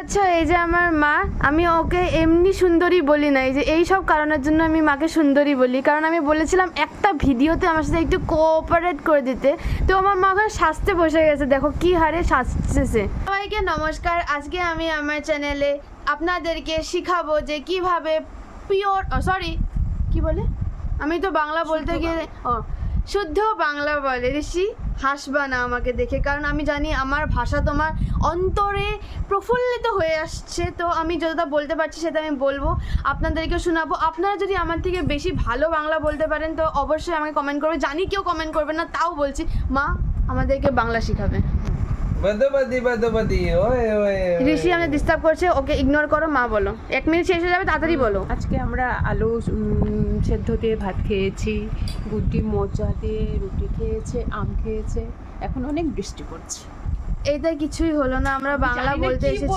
পাচ্ছ এই যে আমার মা, আমি ওকে এমনি সুন্দরী বলি না, এই যে এই সব কারণের জন্য আমি মাকে সুন্দরী বলি, কারণ আমি বলেছিলাম একটা ভিডিওতে আমার সাথে একটু কোঅপারেট করে দিতে, তো আমার মা ওখানে সাজতে বসে গেছে, দেখো কি হারে সাজতেছে। সবাইকে নমস্কার, আজকে আমি আমার চ্যানেলে আপনাদেরকে শিখাবো যে কিভাবে পিওর কি বলে, আমি তো বাংলা বলতে গিয়ে শুদ্ধ বাংলা বলে। ঋষি হাসবা না আমাকে দেখে, কারণ আমি জানি আমার ভাষা তোমার অন্তরে প্রফুল্লিত হয়ে আসছে, তো আমি যতটা বলতে পারছি সেটা আমি বলবো, আপনাদেরকে শোনাবো। আপনারা যদি আমার থেকে বেশি ভালো বাংলা বলতে পারেন তো অবশ্যই আমাকে কমেন্ট করবে, জানি কেউ কমেন্ট করবে না, তাও বলছি মা আমাদেরকে বাংলা শিখাবে। ঋষি আমাদের ডিস্টার্ব করছে, ওকে ইগনোর করো। মা বলো, 1 মিনিট শেষ হয়ে যাবে, তাড়াতাড়ি বলো। আজকে আমরা আলু সেদ্ধ দিয়ে ভাত খেয়েছি, গুড্ডি মোচা দিয়ে রুটি খেয়েছে, আম খেয়েছে, এখন অনেক বৃষ্টি পড়ছে। এইটা কিছুই হলো না, আমরা বাংলা বলতে এসেছি।